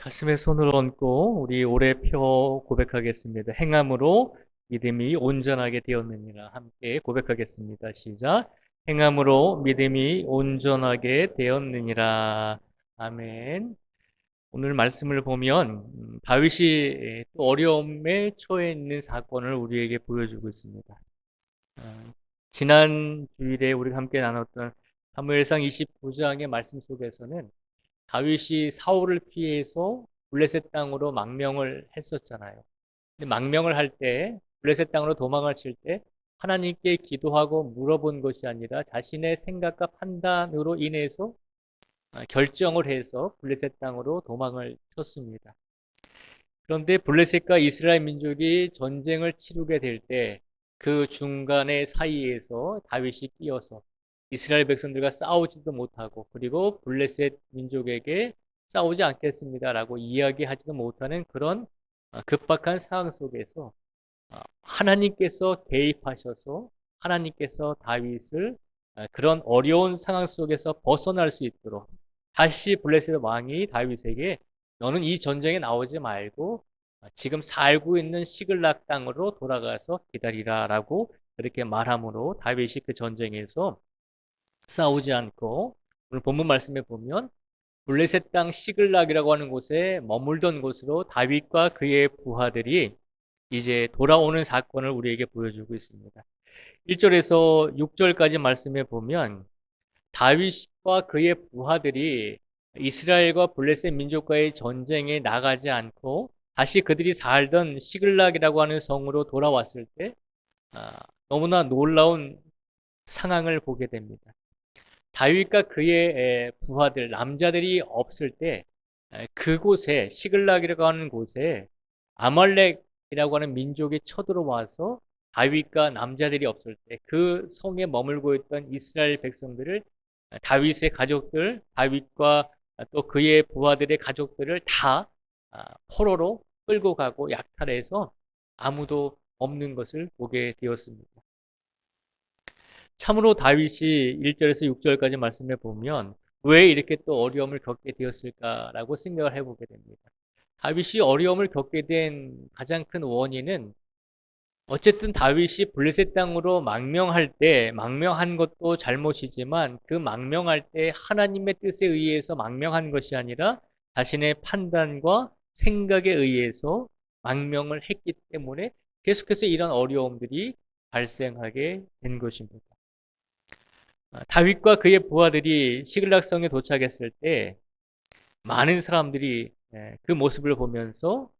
가슴에 손을 얹고 우리 올해 표 고백하겠습니다. 행함으로 믿음이 온전하게 되었느니라. 함께 고백하겠습니다. 시작. 행함으로 믿음이 온전하게 되었느니라. 아멘. 오늘 말씀을 보면 다윗이 또 어려움에 처해 있는 사건을 우리에게 보여주고 있습니다. 지난 주일에 우리가 함께 나눴던 사무엘상 29장의 말씀 속에서는 다윗이 사울을 피해서 블레셋 땅으로 망명을 했었잖아요. 근데 망명을 할 때, 블레셋 땅으로 도망을 칠 때 하나님께 기도하고 물어본 것이 아니라 자신의 생각과 판단으로 인해서 결정을 해서 블레셋 땅으로 도망을 쳤습니다. 그런데 블레셋과 이스라엘 민족이 전쟁을 치르게 될 때 그 중간의 사이에서 다윗이 끼어서 이스라엘 백성들과 싸우지도 못하고 그리고 블레셋 민족에게 싸우지 않겠습니다라고 이야기하지도 못하는 그런 급박한 상황 속에서 하나님께서 개입하셔서 하나님께서 다윗을 그런 어려운 상황 속에서 벗어날 수 있도록 다시 블레셋 왕이 다윗에게 너는 이 전쟁에 나오지 말고 지금 살고 있는 시글락 땅으로 돌아가서 기다리라라고 그렇게 말함으로 다윗이 그 전쟁에서 싸우지 않고 오늘 본문 말씀에 보면 블레셋 땅 시글락이라고 하는 곳에 머물던 곳으로 다윗과 그의 부하들이 이제 돌아오는 사건을 우리에게 보여주고 있습니다. 1절에서 6절까지 말씀해 보면 다윗과 그의 부하들이 이스라엘과 블레셋 민족과의 전쟁에 나가지 않고 다시 그들이 살던 시글락이라고 하는 성으로 돌아왔을 때 너무나 놀라운 상황을 보게 됩니다. 다윗과 그의 부하들, 남자들이 없을 때 그곳에 시글락이라고 하는 곳에 아말렉이라고 하는 민족이 쳐들어와서 다윗과 남자들이 없을 때 그 성에 머물고 있던 이스라엘 백성들을 다윗의 가족들, 다윗과 또 그의 부하들의 가족들을 다 포로로 끌고 가고 약탈해서 아무도 없는 것을 보게 되었습니다. 참으로 다윗이 1절에서 6절까지 말씀해 보면 왜 이렇게 또 어려움을 겪게 되었을까라고 생각을 해보게 됩니다. 다윗이 어려움을 겪게 된 가장 큰 원인은 어쨌든 다윗이 블레셋 땅으로 망명한 것도 잘못이지만 그 망명할 때 하나님의 뜻에 의해서 망명한 것이 아니라 자신의 판단과 생각에 의해서 망명을 했기 때문에 계속해서 이런 어려움들이 발생하게 된 것입니다. 다윗과 그의 부하들이 시글락성에 도착했을 때 많은 사람들이 그 모습을 보면서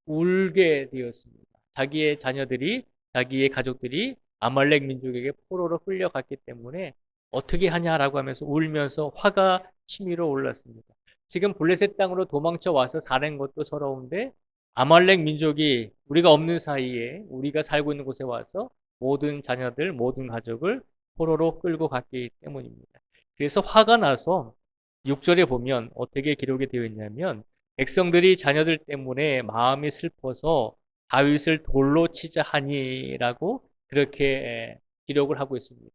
울게 되었습니다. 자기의 자녀들이, 자기의 가족들이 아말렉 민족에게 포로로 끌려갔기 때문에 어떻게 하냐라고 하면서 울면서 화가 치밀어 올랐습니다. 지금 블레셋 땅으로 도망쳐 와서 사는 것도 서러운데 아말렉 민족이 우리가 없는 사이에 우리가 살고 있는 곳에 와서 모든 자녀들, 모든 가족을 포로로 끌고 갔기 때문입니다. 그래서 화가 나서 6절에 보면 어떻게 기록이 되어 있냐면 백성들이 자녀들 때문에 마음이 슬퍼서 다윗을 돌로 치자 하니라고 그렇게 기록을 하고 있습니다.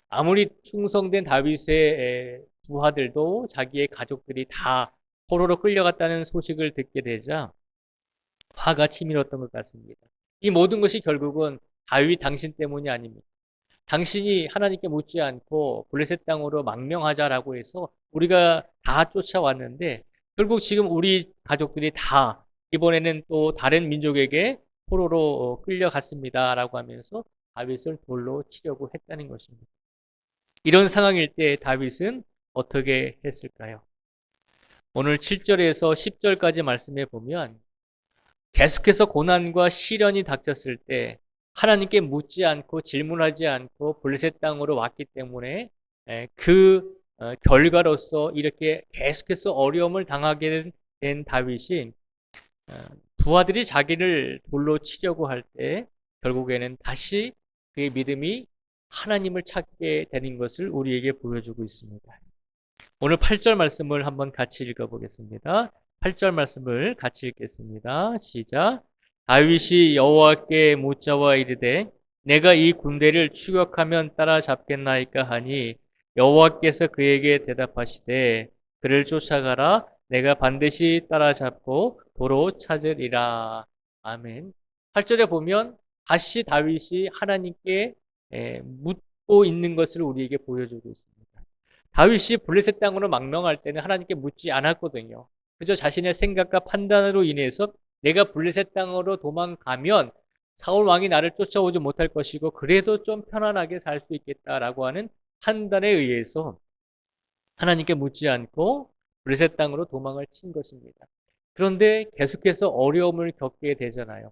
아무리 충성된 다윗의 부하들도 자기의 가족들이 다 포로로 끌려갔다는 소식을 듣게 되자 화가 치밀었던 것 같습니다. 이 모든 것이 결국은 다윗 당신 때문이 아닙니다. 당신이 하나님께 묻지 않고 블레셋 땅으로 망명하자라고 해서 우리가 다 쫓아왔는데 결국 지금 우리 가족들이 다 이번에는 또 다른 민족에게 포로로 끌려갔습니다라고 하면서 다윗을 돌로 치려고 했다는 것입니다. 이런 상황일 때 다윗은 어떻게 했을까요? 오늘 7절에서 10절까지 말씀해 보면 계속해서 고난과 시련이 닥쳤을 때 하나님께 묻지 않고 질문하지 않고 블레셋 땅으로 왔기 때문에 그 결과로서 이렇게 계속해서 어려움을 당하게 된 다윗이 부하들이 자기를 돌로 치려고 할 때 결국에는 다시 그의 믿음이 하나님을 찾게 되는 것을 우리에게 보여주고 있습니다. 오늘 8절 말씀을 한번 같이 읽어보겠습니다. 8절 말씀을 같이 읽겠습니다. 시작. 다윗이 여호와께 묻자와 이르되 내가 이 군대를 추격하면 따라잡겠나이까 하니 여호와께서 그에게 대답하시되 그를 쫓아가라. 내가 반드시 따라잡고 도로 찾으리라. 아멘. 8절에 보면 다시 다윗이 하나님께 묻고 있는 것을 우리에게 보여주고 있습니다. 다윗이 블레셋 땅으로 망명할 때는 하나님께 묻지 않았거든요. 그저 자신의 생각과 판단으로 인해서 내가 블레셋 땅으로 도망가면 사울 왕이 나를 쫓아오지 못할 것이고 그래도 좀 편안하게 살 수 있겠다라고 하는 판단에 의해서 하나님께 묻지 않고 블레셋 땅으로 도망을 친 것입니다. 그런데 계속해서 어려움을 겪게 되잖아요.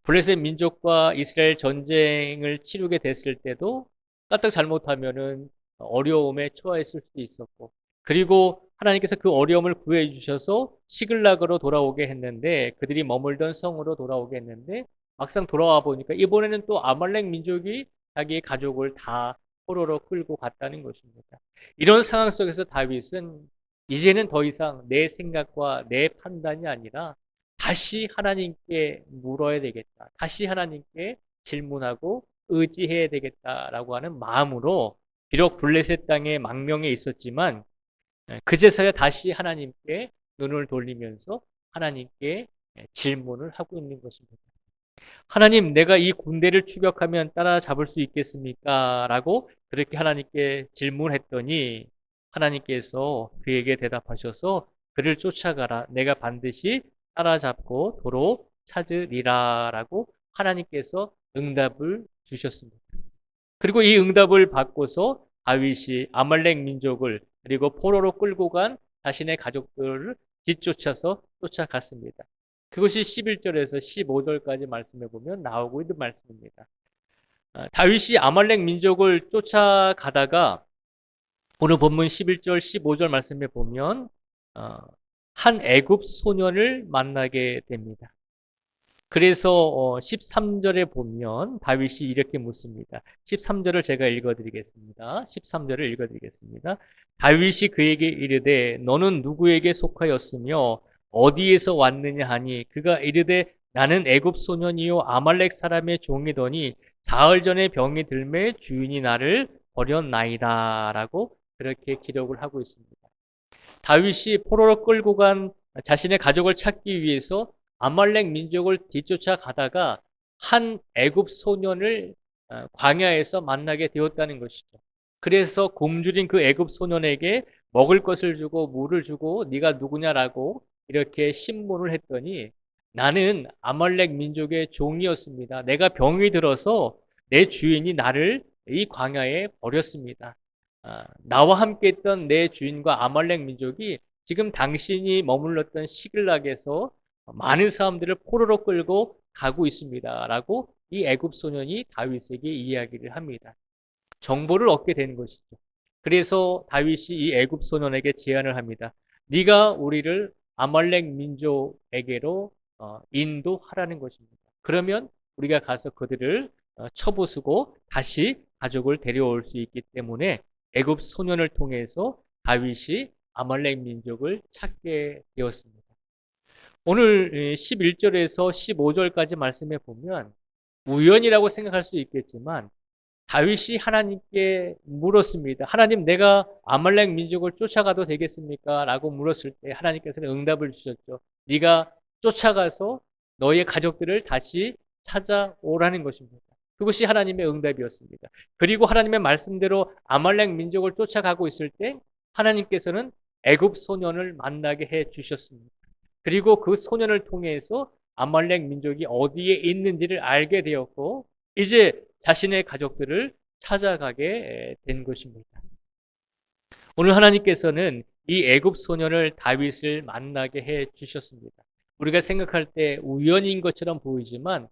블레셋 민족과 이스라엘 전쟁을 치르게 됐을 때도 까딱 잘못하면은 어려움에 처했을 수도 있었고, 그리고 하나님께서 그 어려움을 구해 주셔서 시글락으로 돌아오게 했는데, 그들이 머물던 성으로 돌아오게 했는데, 막상 돌아와 보니까 이번에는 또 아말렉 민족이 자기의 가족을 다 포로로 끌고 갔다는 것입니다. 이런 상황 속에서 다윗은 이제는 더 이상 내 생각과 내 판단이 아니라 다시 하나님께 물어야 되겠다. 다시 하나님께 질문하고 의지해야 되겠다라고 하는 마음으로 비록 블레셋 땅에 망명에 있었지만 그제서야 다시 하나님께 눈을 돌리면서 하나님께 질문을 하고 있는 것입니다. 하나님, 내가 이 군대를 추격하면 따라잡을 수 있겠습니까? 라고 그렇게 하나님께 질문했더니 하나님께서 그에게 대답하셔서 그를 쫓아가라. 내가 반드시 따라잡고 도로 찾으리라. 라고 하나님께서 응답을 주셨습니다. 그리고 이 응답을 받고서 다윗이 아말렉 민족을 그리고 포로로 끌고 간 자신의 가족들을 뒤쫓아서 쫓아갔습니다. 그것이 11절에서 15절까지 말씀해 보면 나오고 있는 말씀입니다. 다윗이 아말렉 민족을 쫓아가다가 오늘 본문 11절, 15절 말씀해 보면 한 애굽 소년을 만나게 됩니다. 그래서 13절에 보면 다윗이 이렇게 묻습니다. 13절을 제가 읽어드리겠습니다. 13절을 읽어드리겠습니다. 다윗이 그에게 이르되 너는 누구에게 속하였으며 어디에서 왔느냐 하니 그가 이르되 나는 애굽 소년이요 아말렉 사람의 종이더니 사흘 전에 병이 들매 주인이 나를 버렸나이다 라고 그렇게 기록을 하고 있습니다. 다윗이 포로로 끌고 간 자신의 가족을 찾기 위해서 아말렉 민족을 뒤쫓아 가다가 한 애굽 소년을 광야에서 만나게 되었다는 것이죠. 그래서 굶주린 그 애굽 소년에게 먹을 것을 주고 물을 주고 네가 누구냐라고 이렇게 신문을 했더니 나는 아말렉 민족의 종이었습니다. 내가 병이 들어서 내 주인이 나를 이 광야에 버렸습니다. 나와 함께 했던 내 주인과 아말렉 민족이 지금 당신이 머물렀던 시글락에서 많은 사람들을 포로로 끌고 가고 있습니다. 라고 이 애굽 소년이 다윗에게 이야기를 합니다. 정보를 얻게 된 것이죠. 그래서 다윗이 이 애굽 소년에게 제안을 합니다. 네가 우리를 아말렉 민족에게로 인도하라는 것입니다. 그러면 우리가 가서 그들을 쳐부수고 다시 가족을 데려올 수 있기 때문에 애굽 소년을 통해서 다윗이 아말렉 민족을 찾게 되었습니다. 오늘 11절에서 15절까지 말씀해 보면 우연이라고 생각할 수 있겠지만 다윗이 하나님께 물었습니다. 하나님, 내가 아말렉 민족을 쫓아가도 되겠습니까? 라고 물었을 때 하나님께서는 응답을 주셨죠. 네가 쫓아가서 너의 가족들을 다시 찾아오라는 것입니다. 그것이 하나님의 응답이었습니다. 그리고 하나님의 말씀대로 아말렉 민족을 쫓아가고 있을 때 하나님께서는 애굽 소년을 만나게 해 주셨습니다. 그리고 그 소년을 통해서 아말렉 민족이 어디에 있는지를 알게 되었고 이제 자신의 가족들을 찾아가게 된 것입니다. 오늘 하나님께서는 이 애굽 소년을 다윗을 만나게 해 주셨습니다. 우리가 생각할 때 우연인 것처럼 보이지만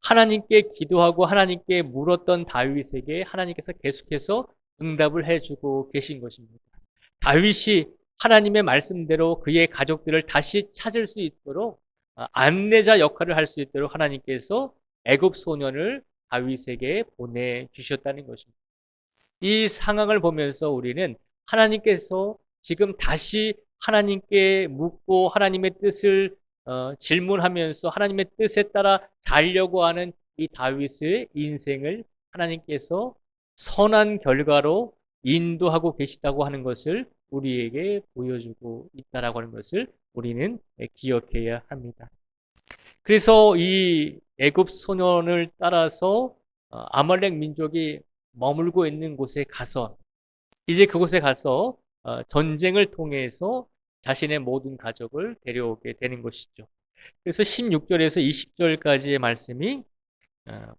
하나님께 기도하고 하나님께 물었던 다윗에게 하나님께서 계속해서 응답을 해주고 계신 것입니다. 다윗이 하나님의 말씀대로 그의 가족들을 다시 찾을 수 있도록 안내자 역할을 할 수 있도록 하나님께서 애굽 소년을 다윗에게 보내주셨다는 것입니다. 이 상황을 보면서 우리는 하나님께서 지금 다시 하나님께 묻고 하나님의 뜻을 질문하면서 하나님의 뜻에 따라 살려고 하는 이 다윗의 인생을 하나님께서 선한 결과로 인도하고 계시다고 하는 것을 우리에게 보여주고 있다라고 하는 것을 우리는 기억해야 합니다. 그래서 이 애굽 소년을 따라서 아말렉 민족이 머물고 있는 곳에 가서 이제 그곳에 가서 전쟁을 통해서 자신의 모든 가족을 데려오게 되는 것이죠. 그래서 16절에서 20절까지의 말씀이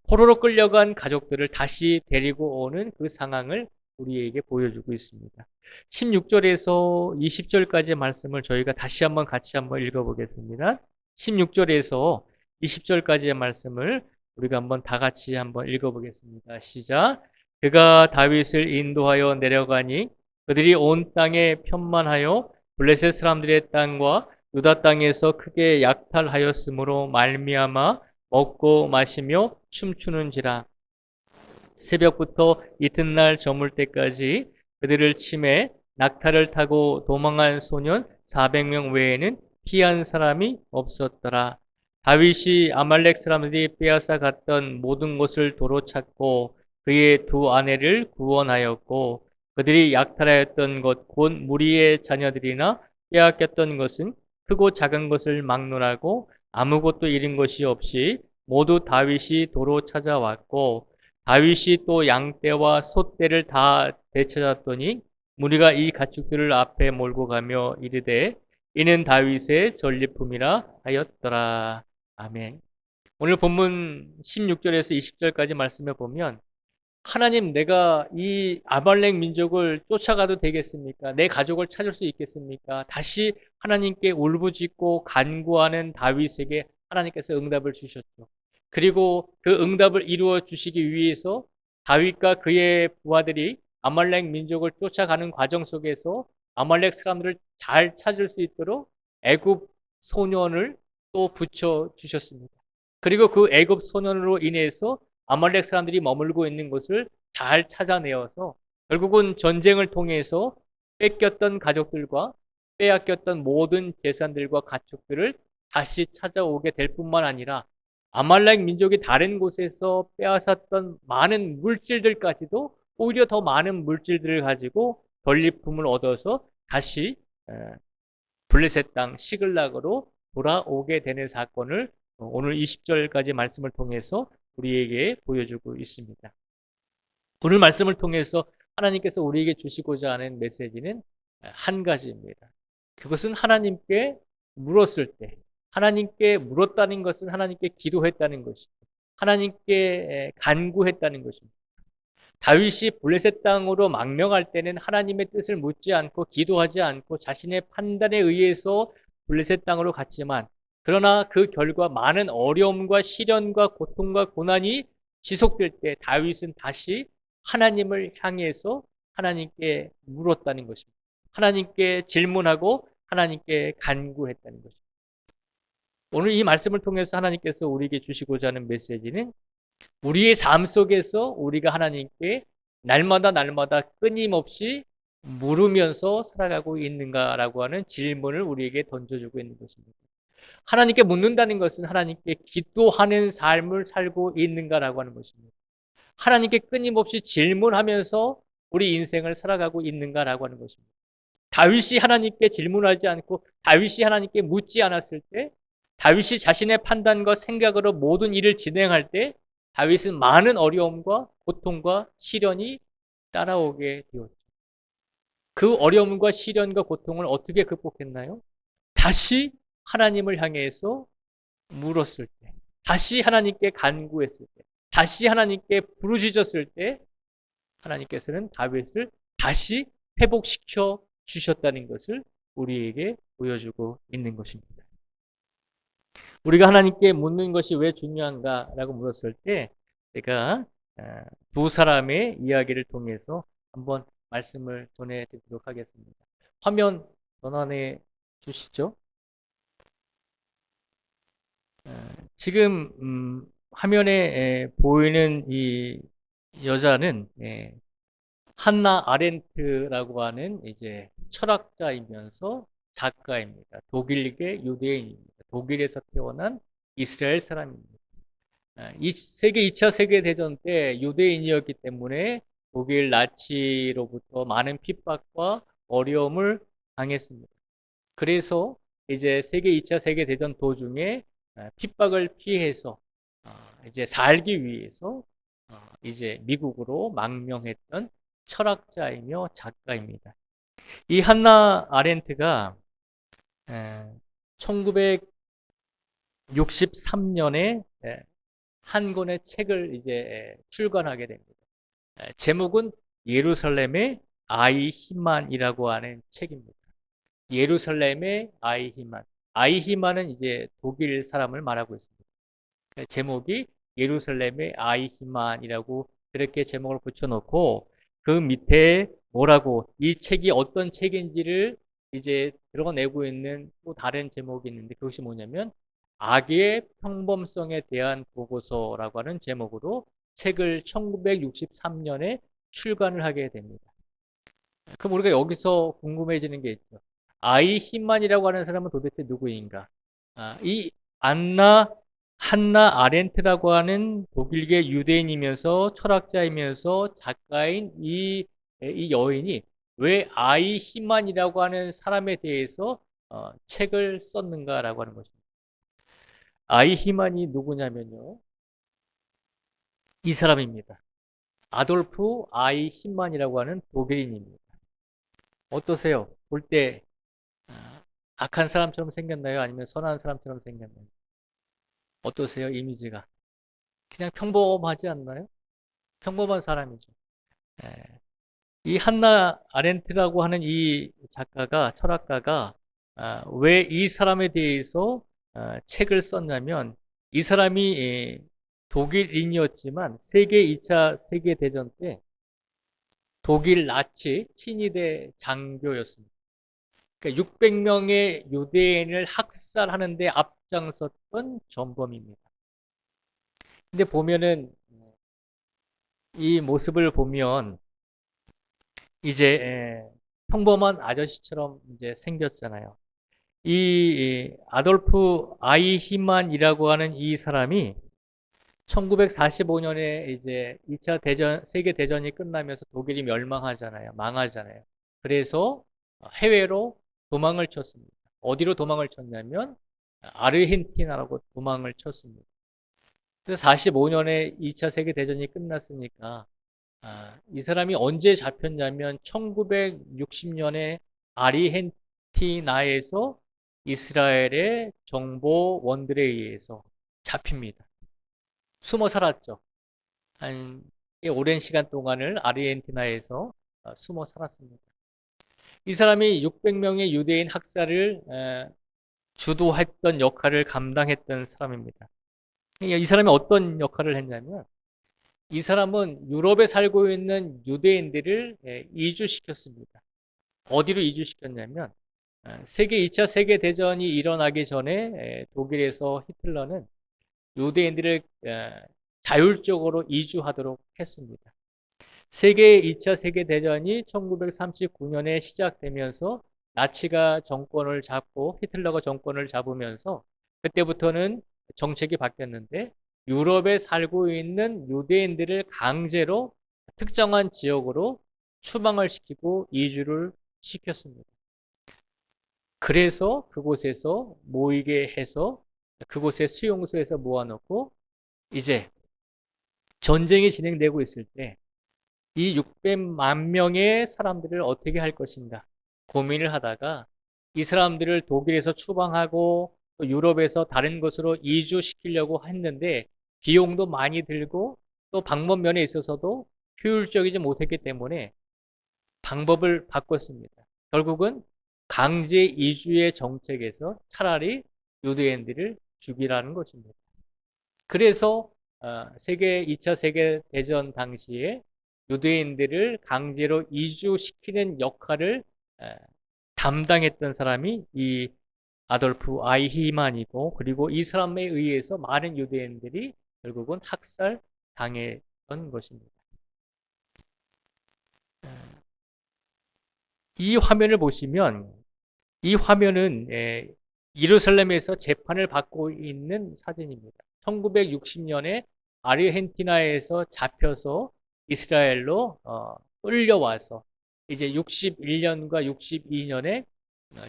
포로로 끌려간 가족들을 다시 데리고 오는 그 상황을 우리에게 보여주고 있습니다. 16절에서 20절까지의 말씀을 저희가 다시 한번 같이 한번 읽어보겠습니다. 16절에서 20절까지의 말씀을 우리가 한번 다 같이 한번 읽어보겠습니다. 시작. 그가 다윗을 인도하여 내려가니 그들이 온 땅에 편만하여 블레셋 사람들의 땅과 유다 땅에서 크게 약탈하였으므로 말미암아 먹고 마시며 춤추는지라. 새벽부터 이튿날 저물 때까지 그들을 치매 낙타를 타고 도망한 소년 400명 외에는 피한 사람이 없었더라. 다윗이 아말렉 사람들이 빼앗아 갔던 모든 것을 도로 찾고 그의 두 아내를 구원하였고 그들이 약탈하였던 것 곧 무리의 자녀들이나 빼앗겼던 것은 크고 작은 것을 막론하고 아무것도 잃은 것이 없이 모두 다윗이 도로 찾아왔고 다윗이 또 양떼와 소떼를 다 되찾았더니 무리가 이 가축들을 앞에 몰고 가며 이르되 이는 다윗의 전리품이라 하였더라. 아멘. 오늘 본문 16절에서 20절까지 말씀해 보면 하나님, 내가 이 아말렉 민족을 쫓아가도 되겠습니까? 내 가족을 찾을 수 있겠습니까? 다시 하나님께 울부짖고 간구하는 다윗에게 하나님께서 응답을 주셨죠. 그리고 그 응답을 이루어 주시기 위해서 다윗과 그의 부하들이 아말렉 민족을 쫓아가는 과정 속에서 아말렉 사람들을 잘 찾을 수 있도록 애굽 소년을 또 붙여 주셨습니다. 그리고 그 애굽 소년으로 인해서 아말렉 사람들이 머물고 있는 곳을 잘 찾아내어서 결국은 전쟁을 통해서 뺏겼던 가족들과 빼앗겼던 모든 재산들과 가축들을 다시 찾아오게 될 뿐만 아니라 아말렉 민족이 다른 곳에서 빼앗았던 많은 물질들까지도 오히려 더 많은 물질들을 가지고 전리품을 얻어서 다시 블레셋 땅 시글락으로 돌아오게 되는 사건을 오늘 20절까지 말씀을 통해서 우리에게 보여주고 있습니다. 오늘 말씀을 통해서 하나님께서 우리에게 주시고자 하는 메시지는 한 가지입니다. 그것은 하나님께 물었을 때, 하나님께 물었다는 것은 하나님께 기도했다는 것이고, 하나님께 간구했다는 것입니다. 다윗이 블레셋 땅으로 망명할 때는 하나님의 뜻을 묻지 않고 기도하지 않고 자신의 판단에 의해서 블레셋 땅으로 갔지만 그러나 그 결과 많은 어려움과 시련과 고통과 고난이 지속될 때 다윗은 다시 하나님을 향해서 하나님께 물었다는 것입니다. 하나님께 질문하고 하나님께 간구했다는 것입니다. 오늘 이 말씀을 통해서 하나님께서 우리에게 주시고자 하는 메시지는 우리의 삶 속에서 우리가 하나님께 날마다 끊임없이 물으면서 살아가고 있는가라고 하는 질문을 우리에게 던져주고 있는 것입니다. 하나님께 묻는다는 것은 하나님께 기도하는 삶을 살고 있는가라고 하는 것입니다. 하나님께 끊임없이 질문하면서 우리 인생을 살아가고 있는가라고 하는 것입니다. 다윗이 하나님께 질문하지 않고 다윗이 하나님께 묻지 않았을 때 다윗이 자신의 판단과 생각으로 모든 일을 진행할 때 다윗은 많은 어려움과 고통과 시련이 따라오게 되었죠. 그 어려움과 시련과 고통을 어떻게 극복했나요? 다시 하나님을 향해서 물었을 때, 다시 하나님께 간구했을 때, 다시 하나님께 부르짖었을 때 하나님께서는 다윗을 다시 회복시켜 주셨다는 것을 우리에게 보여주고 있는 것입니다. 우리가 하나님께 묻는 것이 왜 중요한가라고 물었을 때 제가 두 사람의 이야기를 통해서 한번 말씀을 전해드리도록 하겠습니다. 화면 전환해 주시죠. 지금 화면에 보이는 이 여자는 한나 아렌트라고 하는 이제 철학자이면서 작가입니다. 독일계 유대인입니다. 독일에서 태어난 이스라엘 사람입니다. 이 2차 세계대전 때 유대인이었기 때문에 독일 나치로부터 많은 핍박과 어려움을 당했습니다. 그래서 이제 2차 세계대전 도중에 핍박을 피해서 이제 살기 위해서 이제 미국으로 망명했던 철학자이며 작가입니다. 이 한나 아렌트가 1963년에 한 권의 책을 이제 출간하게 됩니다. 제목은 예루살렘의 아이히만이라고 하는 책입니다. 예루살렘의 아이히만. 아이히만은 이제 독일 사람을 말하고 있습니다. 제목이 예루살렘의 아이히만이라고 그렇게 제목을 붙여놓고 그 밑에 뭐라고 이 책이 어떤 책인지를 이제 드러내고 있는 또 다른 제목이 있는데 그것이 뭐냐면 악의 평범성에 대한 보고서라고 하는 제목으로 책을 1963년에 출간을 하게 됩니다. 그럼 우리가 여기서 궁금해지는 게 있죠. 아이히만이라고 하는 사람은 도대체 누구인가? 이 한나 아렌트라고 하는 독일계 유대인이면서 철학자이면서 작가인 이 여인이 왜 아이히만이라고 하는 사람에 대해서 책을 썼는가라고 하는 것입니다. 아이히만이 누구냐면요. 이 사람입니다. 아돌프 아이히만이라고 하는 독일인입니다. 어떠세요? 볼 때 악한 사람처럼 생겼나요? 아니면 선한 사람처럼 생겼나요? 어떠세요? 이미지가. 그냥 평범하지 않나요? 평범한 사람이죠. 예. 이 한나 아렌트라고 하는 이 작가가, 철학가가 왜 이 사람에 대해서 책을 썼냐면 이 사람이 독일인이었지만 세계 2차 세계대전 때 독일 나치 친위대 장교였습니다. 그러니까 600명의 유대인을 학살하는 데 앞장섰던 전범입니다. 근데 보면은 이 모습을 보면 이제 평범한 아저씨처럼 이제 생겼잖아요. 이 아돌프 아이히만이라고 하는 이 사람이 1945년에 이제 2차 대전, 세계 대전이 끝나면서 독일이 멸망하잖아요. 망하잖아요. 그래서 해외로 도망을 쳤습니다. 어디로 도망을 쳤냐면 아르헨티나라고 도망을 쳤습니다. 그래서 45년에 2차 세계 대전이 끝났으니까 이 사람이 언제 잡혔냐면 1960년에 아르헨티나에서 이스라엘의 정보원들에 의해서 잡힙니다. 숨어 살았죠. 한 오랜 시간 동안을 아르헨티나에서 숨어 살았습니다. 이 사람이 600명의 유대인 학살을 주도했던 역할을 감당했던 사람입니다. 이 사람이 어떤 역할을 했냐면 이 사람은 유럽에 살고 있는 유대인들을 이주시켰습니다. 어디로 이주시켰냐면 세계 2차 세계대전이 일어나기 전에 독일에서 히틀러는 유대인들을 자율적으로 이주하도록 했습니다. 세계 2차 세계대전이 1939년에 시작되면서 나치가 정권을 잡고 히틀러가 정권을 잡으면서 그때부터는 정책이 바뀌었는데 유럽에 살고 있는 유대인들을 강제로 특정한 지역으로 추방을 시키고 이주를 시켰습니다. 그래서 그곳에서 모이게 해서 그곳의 수용소에서 모아놓고 이제 전쟁이 진행되고 있을 때 이 600만 명의 사람들을 어떻게 할 것인가 고민을 하다가 이 사람들을 독일에서 추방하고 또 유럽에서 다른 곳으로 이주시키려고 했는데 비용도 많이 들고 또 방법 면에 있어서도 효율적이지 못했기 때문에 방법을 바꿨습니다. 결국은 강제 이주의 정책에서 차라리 유대인들을 죽이라는 것입니다. 그래서 세계 2차 세계대전 당시에 유대인들을 강제로 이주시키는 역할을 담당했던 사람이 이 아돌프 아이히만이고 그리고 이 사람에 의해서 많은 유대인들이 결국은 학살 당했던 것입니다. 이 화면을 보시면 이 화면은 예루살렘에서 재판을 받고 있는 사진입니다. 1960년에 아르헨티나에서 잡혀서 이스라엘로 끌려와서 이제 61년과 62년에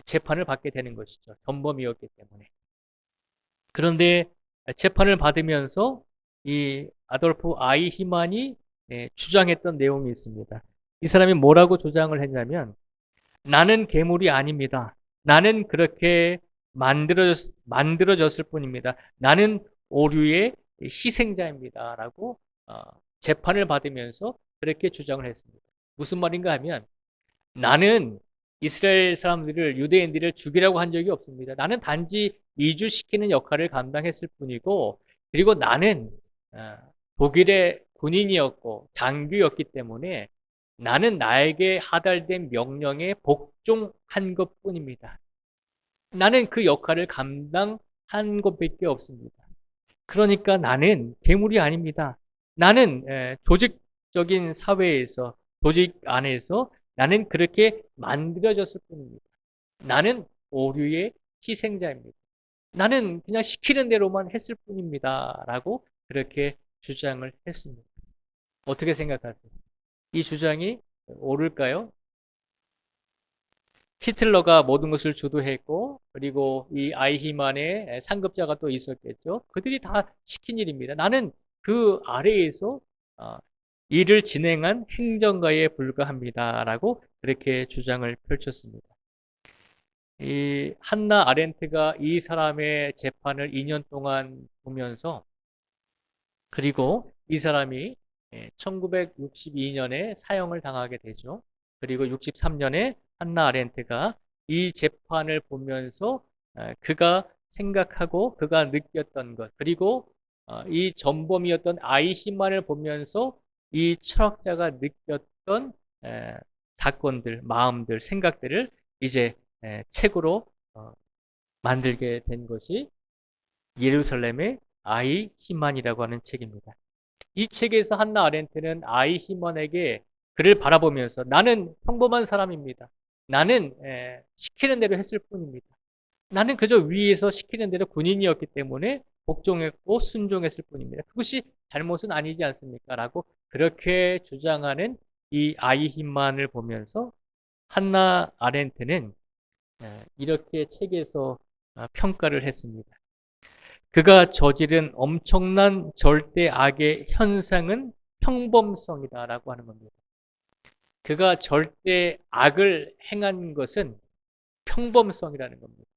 재판을 받게 되는 것이죠. 전범이었기 때문에. 그런데 재판을 받으면서 이 아돌프 아이히만이 주장했던 내용이 있습니다. 이 사람이 뭐라고 주장을 했냐면, 나는 괴물이 아닙니다. 나는 그렇게 만들어졌을 뿐입니다. 나는 오류의 희생자입니다. 라고 재판을 받으면서 그렇게 주장을 했습니다. 무슨 말인가 하면, 나는 이스라엘 사람들을, 유대인들을 죽이라고 한 적이 없습니다. 나는 단지 이주시키는 역할을 감당했을 뿐이고, 그리고 나는 독일의 군인이었고 장교였기 때문에 나는 나에게 하달된 명령에 복종한 것뿐입니다. 나는 그 역할을 감당한 것밖에 없습니다. 그러니까 나는 괴물이 아닙니다. 나는 조직적인 사회에서, 조직 안에서 나는 그렇게 만들어졌을 뿐입니다. 나는 오류의 희생자입니다. 나는 그냥 시키는 대로만 했을 뿐입니다. 라고 그렇게 주장을 했습니다. 어떻게 생각하세요? 이 주장이 옳을까요? 히틀러가 모든 것을 주도했고, 그리고 이 아이히만의 상급자가 또 있었겠죠. 그들이 다 시킨 일입니다. 나는 그 아래에서 일을 진행한 행정가에 불과합니다. 라고 그렇게 주장을 펼쳤습니다. 이 한나 아렌트가 이 사람의 재판을 2년 동안 보면서, 그리고 이 사람이 1962년에 사형을 당하게 되죠. 그리고 63년에 한나 아렌트가 이 재판을 보면서 그가 생각하고 그가 느꼈던 것, 그리고 이 전범이었던 아이히만을 보면서 이 철학자가 느꼈던 사건들, 마음들, 생각들을 이제 책으로 만들게 된 것이 예루살렘의 아이히만이라고 하는 책입니다. 이 책에서 한나 아렌트는 아이히만에게 그를 바라보면서, 나는 평범한 사람입니다. 나는 시키는 대로 했을 뿐입니다. 나는 그저 위에서 시키는 대로 군인이었기 때문에 복종했고 순종했을 뿐입니다. 그것이 잘못은 아니지 않습니까? 라고 그렇게 주장하는 이 아이히만을 보면서 한나 아렌트는 이렇게 책에서 평가를 했습니다. 그가 저지른 엄청난 절대 악의 현상은 평범성이다라고 하는 겁니다. 그가 절대 악을 행한 것은 평범성이라는 겁니다.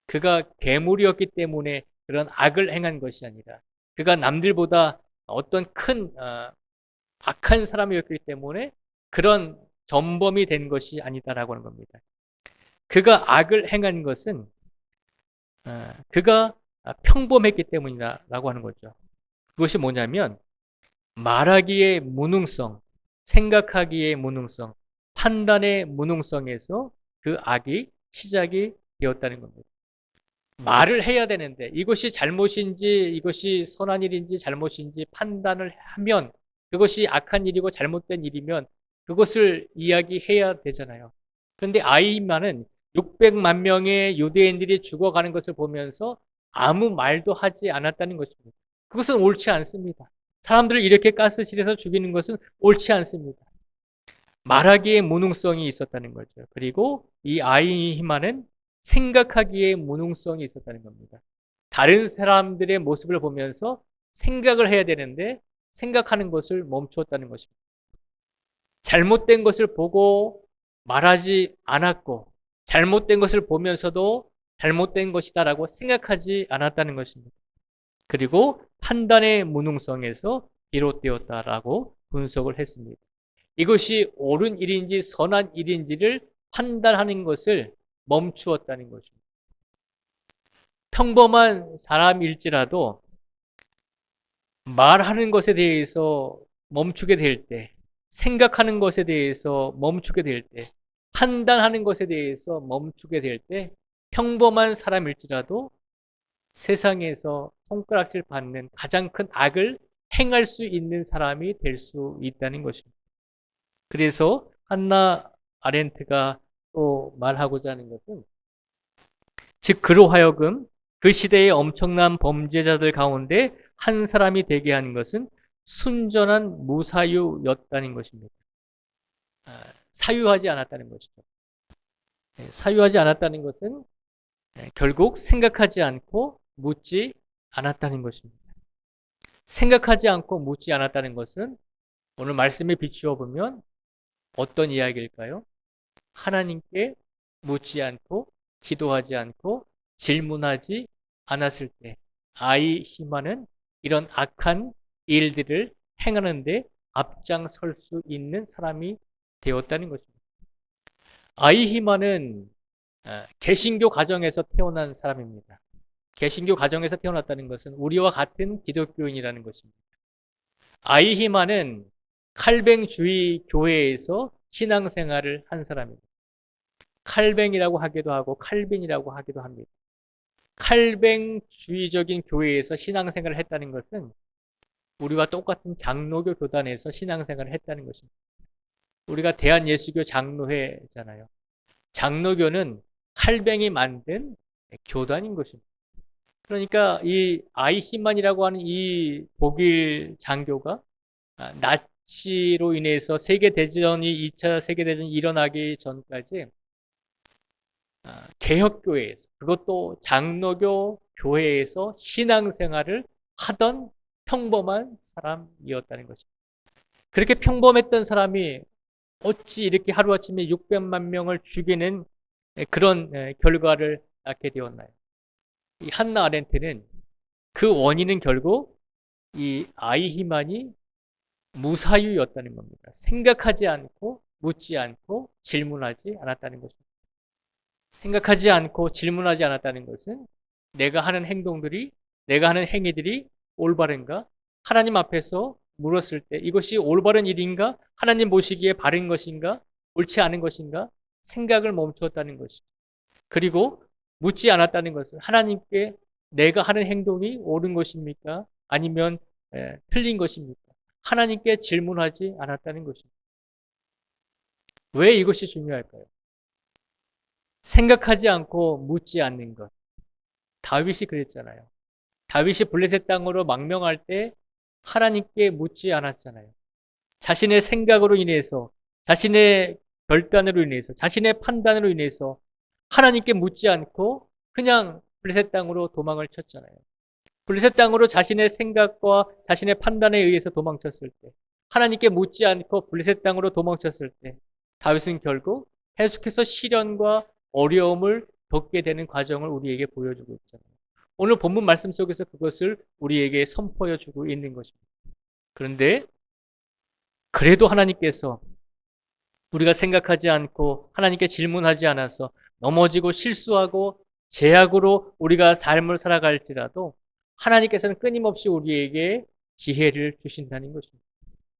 그가 괴물이었기 때문에 그런 악을 행한 것이 아니라, 그가 남들보다 어떤 큰 악한 사람이었기 때문에 그런 전범이 된 것이 아니다라고 하는 겁니다. 그가 악을 행한 것은 그가 평범했기 때문이다라고 하는 거죠. 그것이 뭐냐면 말하기의 무능성, 생각하기의 무능성, 판단의 무능성에서 그 악이 시작이 되었다는 겁니다. 말을 해야 되는데 이것이 잘못인지 이것이 선한 일인지 잘못인지 판단을 하면, 그것이 악한 일이고 잘못된 일이면 그것을 이야기해야 되잖아요. 그런데 아이만은 600만 명의 유대인들이 죽어가는 것을 보면서 아무 말도 하지 않았다는 것입니다. 그것은 옳지 않습니다. 사람들을 이렇게 가스실에서 죽이는 것은 옳지 않습니다. 말하기에 무능성이 있었다는 거죠. 그리고 이 아이히만은 생각하기에 무능성이 있었다는 겁니다. 다른 사람들의 모습을 보면서 생각을 해야 되는데 생각하는 것을 멈추었다는 것입니다. 잘못된 것을 보고 말하지 않았고, 잘못된 것을 보면서도 잘못된 것이다라고 생각하지 않았다는 것입니다. 그리고 판단의 무능성에서 비롯되었다라고 분석을 했습니다. 이것이 옳은 일인지 선한 일인지를 판단하는 것을 멈추었다는 것입니다. 평범한 사람일지라도 말하는 것에 대해서 멈추게 될 때, 생각하는 것에 대해서 멈추게 될 때, 판단하는 것에 대해서 멈추게 될 때, 평범한 사람일지라도 세상에서 손가락질 받는 가장 큰 악을 행할 수 있는 사람이 될 수 있다는 것입니다. 그래서 한나 아렌트가 또 말하고자 하는 것은, 즉 그로 하여금 그 시대의 엄청난 범죄자들 가운데 한 사람이 되게 하는 것은 순전한 무사유였다는 것입니다. 사유하지 않았다는 것이죠. 사유하지 않았다는 것은 결국 생각하지 않고 묻지 않았다는 것입니다. 생각하지 않고 묻지 않았다는 것은 오늘 말씀에 비추어 보면 어떤 이야기일까요? 하나님께 묻지 않고 기도하지 않고 질문하지 않았을 때 아이히만은 이런 악한 일들을 행하는데 앞장설 수 있는 사람이 되었다는 것입니다. 아이히만은 개신교 가정에서 태어난 사람입니다. 개신교 가정에서 태어났다는 것은 우리와 같은 기독교인이라는 것입니다. 아이히만은 칼뱅주의 교회에서 신앙생활을 한 사람입니다. 칼뱅이라고 하기도 하고 칼빈이라고 하기도 합니다. 칼뱅주의적인 교회에서 신앙생활을 했다는 것은 우리와 똑같은 장로교 교단에서 신앙생활을 했다는 것입니다. 우리가 대한예수교 장로회잖아요. 장로교는 칼뱅이 만든 교단인 것입니다. 그러니까 이 아이히만이라고 하는 이 독일 장교가 나치로 인해서 세계대전이 2차 세계대전이 일어나기 전까지 개혁교회에서 그것도 장로교 교회에서 신앙생활을 하던 평범한 사람이었다는 것입니다. 그렇게 평범했던 사람이 어찌 이렇게 하루아침에 600만 명을 죽이는 그런 결과를 낳게 되었나요? 이 한나 아렌트는 그 원인은 결국 이 아이히만이 무사유였다는 겁니다. 생각하지 않고 묻지 않고 질문하지 않았다는 것입니다. 생각하지 않고 질문하지 않았다는 것은 내가 하는 행동들이, 내가 하는 행위들이 올바른가? 하나님 앞에서 물었을 때 이것이 올바른 일인가? 하나님 보시기에 바른 것인가? 옳지 않은 것인가? 생각을 멈추었다는 것이죠. 그리고 묻지 않았다는 것은 하나님께 내가 하는 행동이 옳은 것입니까? 아니면 틀린 것입니까? 하나님께 질문하지 않았다는 것입니다. 왜 이것이 중요할까요? 생각하지 않고 묻지 않는 것. 다윗이 그랬잖아요. 다윗이 블레셋 땅으로 망명할 때 하나님께 묻지 않았잖아요. 자신의 생각으로 인해서, 자신의 결단으로 인해서, 자신의 판단으로 인해서 하나님께 묻지 않고 그냥 블레셋 땅으로 도망을 쳤잖아요. 블레셋 땅으로 자신의 생각과 자신의 판단에 의해서 도망쳤을 때, 하나님께 묻지 않고 블레셋 땅으로 도망쳤을 때, 다윗은 결국 계속해서 시련과 어려움을 겪게 되는 과정을 우리에게 보여주고 있잖아요. 오늘 본문 말씀 속에서 그것을 우리에게 선포해 주고 있는 것입니다. 그런데 그래도 하나님께서 우리가 생각하지 않고 하나님께 질문하지 않아서 넘어지고 실수하고 죄악으로 우리가 삶을 살아갈지라도 하나님께서는 끊임없이 우리에게 기회를 주신다는 것입니다.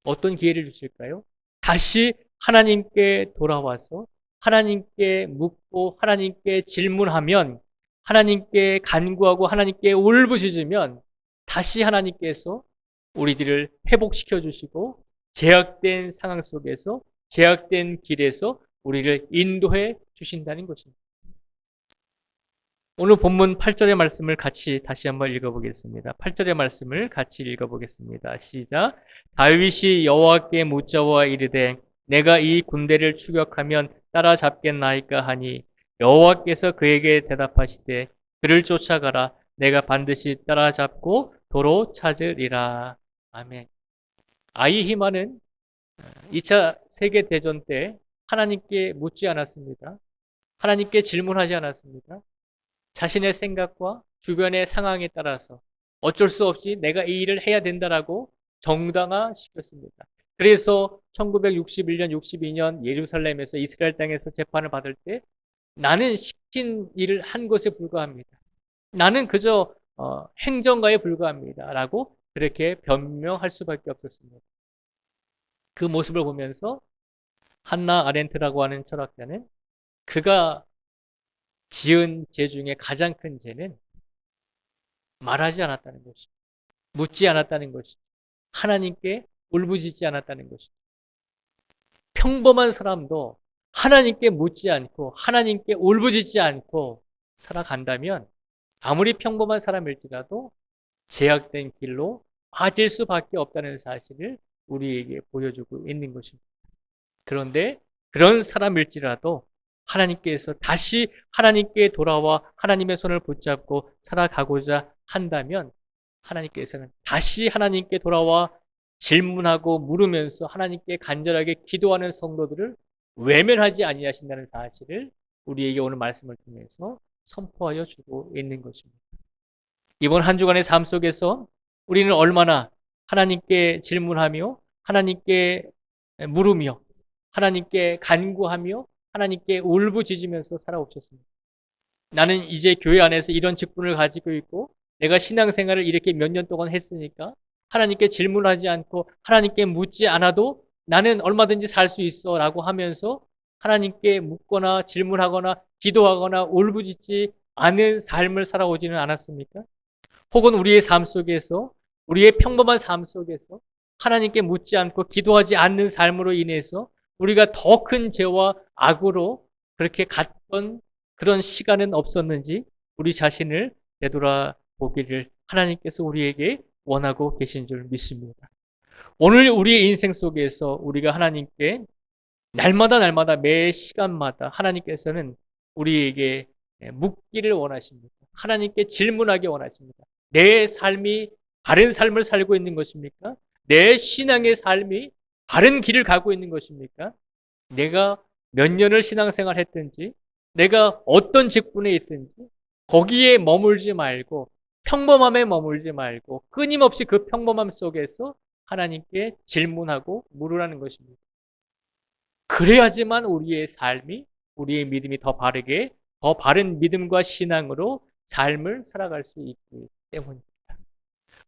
어떤 기회를 주실까요? 다시 하나님께 돌아와서 하나님께 묻고 하나님께 질문하면 하나님께 간구하고 하나님께 울부짖으면 다시 하나님께서 우리들을 회복시켜 주시고 제약된 상황 속에서 제약된 길에서 우리를 인도해 주신다는 것입니다. 오늘 본문 8절의 말씀을 같이 다시 한번 읽어보겠습니다. 8절의 말씀을 같이 읽어보겠습니다. 시작. 다윗이 여호와께 묻자와 이르되 내가 이 군대를 추격하면 따라잡겠나이까 하니 여호와께서 그에게 대답하시되 그를 쫓아가라. 내가 반드시 따라잡고 도로 찾으리라. 아멘. 아이히만은 2차 세계대전 때 하나님께 묻지 않았습니다. 하나님께 질문하지 않았습니다. 자신의 생각과 주변의 상황에 따라서 어쩔 수 없이 내가 이 일을 해야 된다라고 정당화시켰습니다. 그래서 1961년, 62년 예루살렘에서 이스라엘 땅에서 재판을 받을 때 나는 시킨 일을 한 것에 불과합니다. 나는 그저 행정가에 불과합니다. 라고 그렇게 변명할 수밖에 없었습니다. 그 모습을 보면서 한나 아렌트라고 하는 철학자는 그가 지은 죄 중에 가장 큰 죄는 말하지 않았다는 것이죠. 묻지 않았다는 것이죠. 하나님께 울부짖지 않았다는 것이죠. 평범한 사람도 하나님께 묻지 않고 하나님께 울부짖지 않고 살아간다면 아무리 평범한 사람일지라도 제약된 길로 빠질 수밖에 없다는 사실을 우리에게 보여주고 있는 것입니다. 그런데 그런 사람일지라도 하나님께서 다시 하나님께 돌아와 하나님의 손을 붙잡고 살아가고자 한다면 하나님께서는 다시 하나님께 돌아와 질문하고 물으면서 하나님께 간절하게 기도하는 성도들을 외면하지 아니하신다는 사실을 우리에게 오늘 말씀을 통해서 선포하여 주고 있는 것입니다. 이번 한 주간의 삶 속에서 우리는 얼마나 하나님께 질문하며 하나님께 물으며 하나님께 간구하며 하나님께 울부짖으면서 살아오셨습니다. 나는 이제 교회 안에서 이런 직분을 가지고 있고 내가 신앙생활을 이렇게 몇 년 동안 했으니까 하나님께 질문하지 않고 하나님께 묻지 않아도 나는 얼마든지 살 수 있어 라고 하면서 하나님께 묻거나 질문하거나 기도하거나 울부짖지 않은 삶을 살아오지는 않았습니까? 혹은 우리의 삶 속에서 우리의 평범한 삶 속에서 하나님께 묻지 않고 기도하지 않는 삶으로 인해서 우리가 더 큰 죄와 악으로 그렇게 갔던 그런 시간은 없었는지 우리 자신을 되돌아보기를 하나님께서 우리에게 원하고 계신 줄 믿습니다. 오늘 우리의 인생 속에서 우리가 하나님께 날마다 매 시간마다 하나님께서는 우리에게 묻기를 원하십니다. 하나님께 질문하기 원하십니다. 내 삶이 바른 삶을 살고 있는 것입니까? 내 신앙의 삶이 바른 길을 가고 있는 것입니까? 내가 몇 년을 신앙생활 했든지 내가 어떤 직분에 있든지 거기에 머물지 말고 평범함에 머물지 말고 끊임없이 그 평범함 속에서 하나님께 질문하고 물으라는 것입니다. 그래야지만 우리의 삶이 우리의 믿음이 더 바르게 더 바른 믿음과 신앙으로 삶을 살아갈 수 있기 때문입니다.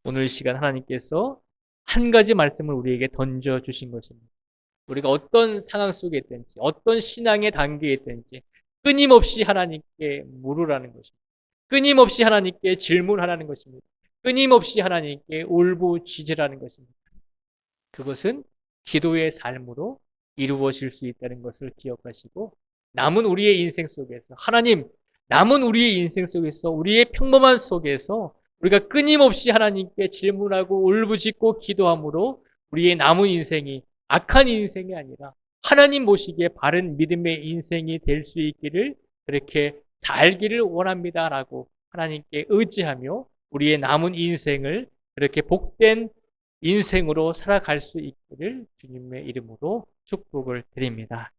오늘 시간 하나님께서 한 가지 말씀을 우리에게 던져주신 것입니다. 우리가 어떤 상황 속에 있든지 어떤 신앙의 단계에 있든지 끊임없이 하나님께 물으라는 것입니다. 끊임없이 하나님께 질문하라는 것입니다. 끊임없이 하나님께 울부짖으라는 것입니다. 그것은 기도의 삶으로 이루어질 수 있다는 것을 기억하시고 남은 우리의 인생 속에서 하나님, 남은 우리의 인생 속에서 우리의 평범한 속에서 우리가 끊임없이 하나님께 질문하고 울부짖고 기도함으로 우리의 남은 인생이 악한 인생이 아니라 하나님 보시기에 바른 믿음의 인생이 될 수 있기를 그렇게 살기를 원합니다라고 하나님께 의지하며 우리의 남은 인생을 그렇게 복된 인생으로 살아갈 수 있기를 주님의 이름으로 축복을 드립니다.